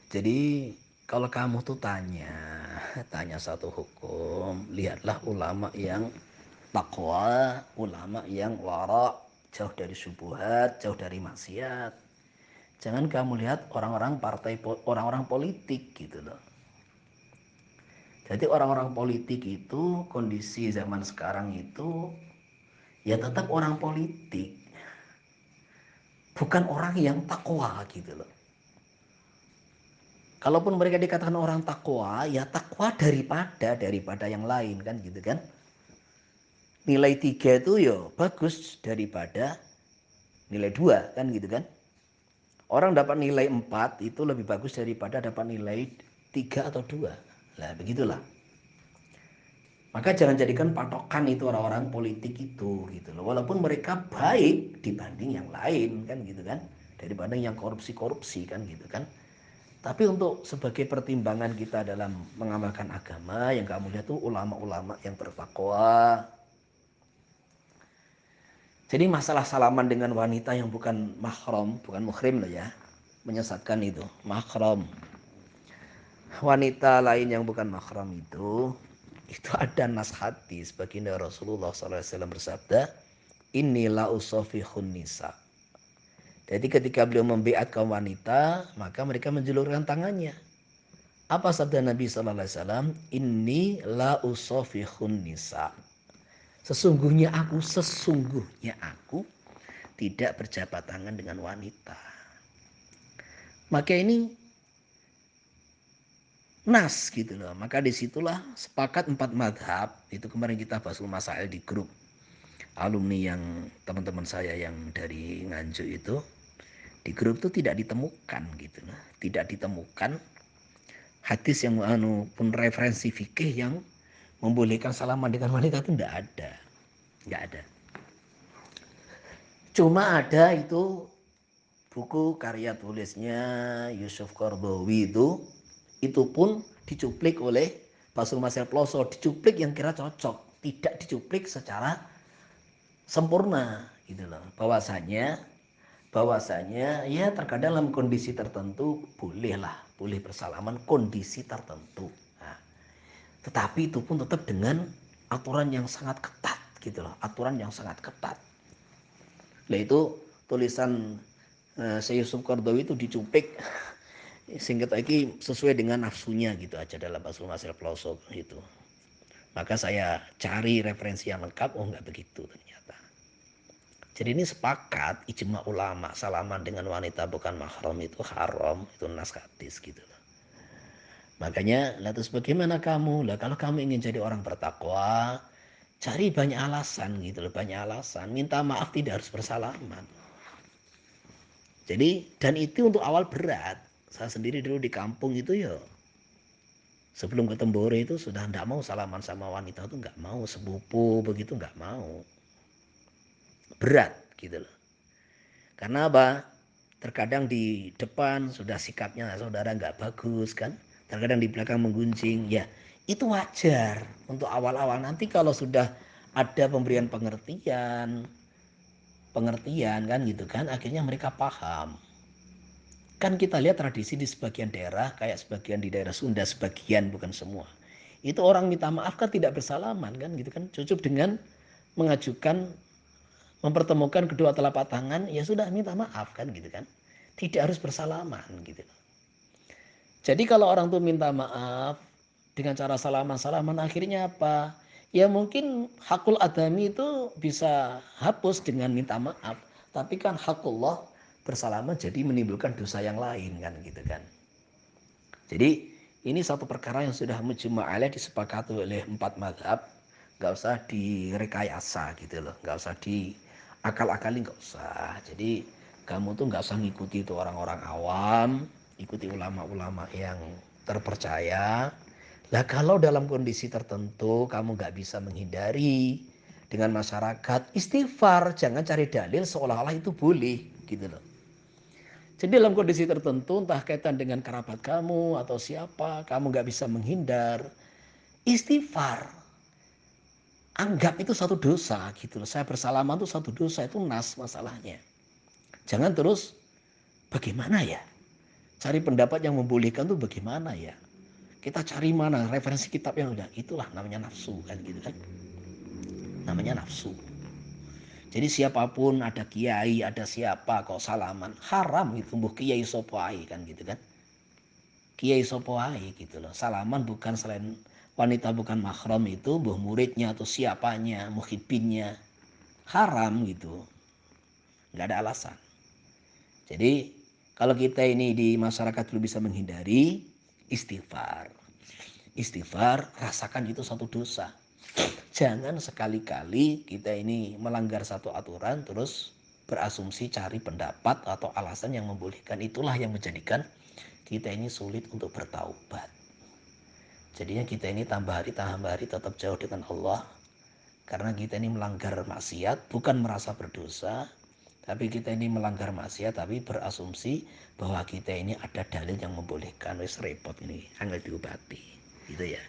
Jadi kalau kamu tuh tanya satu hukum, lihatlah ulama yang takwa, ulama yang wara, jauh dari syubhat, jauh dari maksiat. Jangan kamu lihat orang-orang orang-orang politik gitu loh. Jadi orang-orang politik itu kondisi zaman sekarang itu ya tetap orang politik, bukan orang yang takwa gitu loh. Kalaupun mereka dikatakan orang takwa, ya takwa daripada yang lain kan gitu kan. Nilai 3 itu ya bagus daripada nilai 2 kan gitu kan. Orang dapat nilai 4 itu lebih bagus daripada dapat nilai 3 atau 2. Lah begitulah. Maka jangan jadikan patokan itu orang-orang politik itu gitu loh. Walaupun mereka baik dibanding yang lain kan gitu kan. Daripada yang korupsi-korupsi kan gitu kan. Tapi untuk sebagai pertimbangan kita dalam mengamalkan agama, yang kamu lihat tuh ulama-ulama yang bertakwa. Jadi masalah salaman dengan wanita yang bukan mahram, bukan muhrim loh ya, menyesatkan itu. Mahram, wanita lain yang bukan mahram itu ada nas hadis baginda Rasulullah SAW bersabda, inilah usofihun nisa. Jadi ketika beliau membiat kaum wanita, maka mereka menjulurkan tangannya. Apa sabda Nabi Sallallahu Alaihi Wasallam? Inni la usofihun nisa. Sesungguhnya aku tidak berjabat tangan dengan wanita. Maka ini nas gitu loh. Maka disitulah sepakat 4 madhab. Itu kemarin kita bahas masail di grup alumni yang teman-teman saya yang dari Nganjuk itu. Di grup itu tidak ditemukan gitu loh. Tidak ditemukan hadis yang pun referensi fikih yang membolehkan salaman dengan wanita itu nggak ada. Cuma ada itu buku karya tulisnya Yusuf Qaradawi itu pun dicuplik oleh Basul Masel Ploso, dicuplik yang kira cocok, tidak dicuplik secara sempurna gitu loh. Bahwasanya ya terkadang dalam kondisi tertentu boleh bersalaman kondisi tertentu. Nah, tetapi itu pun tetap dengan aturan yang sangat ketat gitu loh, aturan yang sangat ketat. Nah itu tulisan Syekh Yusuf Qaradawi itu dicuplik singkat lagi sesuai dengan nafsunya gitu aja dalam Basul Masel Ploso itu. Maka saya cari referensi yang lengkap, oh enggak begitu ternyata. Jadi ini sepakat ijma ulama salaman dengan wanita bukan mahram itu haram, itu nas hadis gitu loh. Makanya lah terus bagaimana kamu? Lah kalau kamu ingin jadi orang bertakwa, cari banyak alasan gitu loh, banyak alasan. Minta maaf tidak harus bersalaman. Jadi dan itu untuk awal berat. Saya sendiri dulu di kampung itu ya sebelum ke Tembore itu sudah tidak mau salaman sama wanita itu nggak mau, sepupu begitu nggak mau. Berat gitu loh. Karena apa? Terkadang di depan sudah sikapnya saudara nggak bagus kan. Terkadang di belakang menggunjing. Ya itu wajar untuk awal-awal. Nanti kalau sudah ada pemberian pengertian kan gitu kan. Akhirnya mereka paham. Kan kita lihat tradisi di sebagian daerah, kayak sebagian di daerah Sunda, sebagian bukan semua. Itu orang minta maaf kan tidak bersalaman kan gitu kan. Cukup dengan mengajukan, mempertemukan kedua telapak tangan, ya sudah minta maaf kan gitu kan. Tidak harus bersalaman gitu. Jadi kalau orang tuh minta maaf dengan cara salaman-salaman akhirnya apa? Ya mungkin hakul adami itu bisa hapus dengan minta maaf. Tapi kan hakullah bersalaman jadi menimbulkan dosa yang lain kan gitu kan. Jadi ini satu perkara yang sudah mujma' alaih disepakati oleh 4 mazhab. Gak usah direkayasa gitu loh. Gak usah diakal-akali, gak usah. Jadi kamu tuh gak usah ngikuti itu orang-orang awam. Ikuti ulama-ulama yang terpercaya. Lah kalau dalam kondisi tertentu kamu gak bisa menghindari dengan masyarakat, istighfar. Jangan cari dalil seolah-olah itu boleh gitu loh. Jadi dalam kondisi tertentu, entah kaitan dengan kerabat kamu atau siapa, kamu gak bisa menghindar, istighfar. Anggap itu satu dosa gitu loh. Saya bersalaman itu satu dosa, itu nas masalahnya. Jangan terus bagaimana ya? Cari pendapat yang membolehkan tuh bagaimana ya? Kita cari mana referensi kitab yang udah, itulah namanya nafsu kan gitu kan. Namanya nafsu. Jadi siapapun, ada kiai, ada siapa kok salaman, haram itu mbuh kiai sapa ae kan gitu kan. Kiai sapa ae gitu loh. Salaman bukan selain wanita bukan mahram itu mbuh muridnya atau siapanya, muhibinnya. Haram gitu. Nggak ada alasan. Jadi kalau kita ini di masyarakat belum bisa menghindari, istighfar. Istighfar, rasakan itu satu dosa. Jangan sekali-kali kita ini melanggar satu aturan terus berasumsi cari pendapat atau alasan yang membolehkan. Itulah yang menjadikan kita ini sulit untuk bertaubat. Jadinya kita ini tambah hari tetap jauh dengan Allah. Karena kita ini melanggar maksiat, bukan merasa berdosa, tapi kita ini melanggar maksiat, tapi berasumsi bahwa kita ini ada dalil yang membolehkan. Wis repot ini, angel diobati. Gitu ya.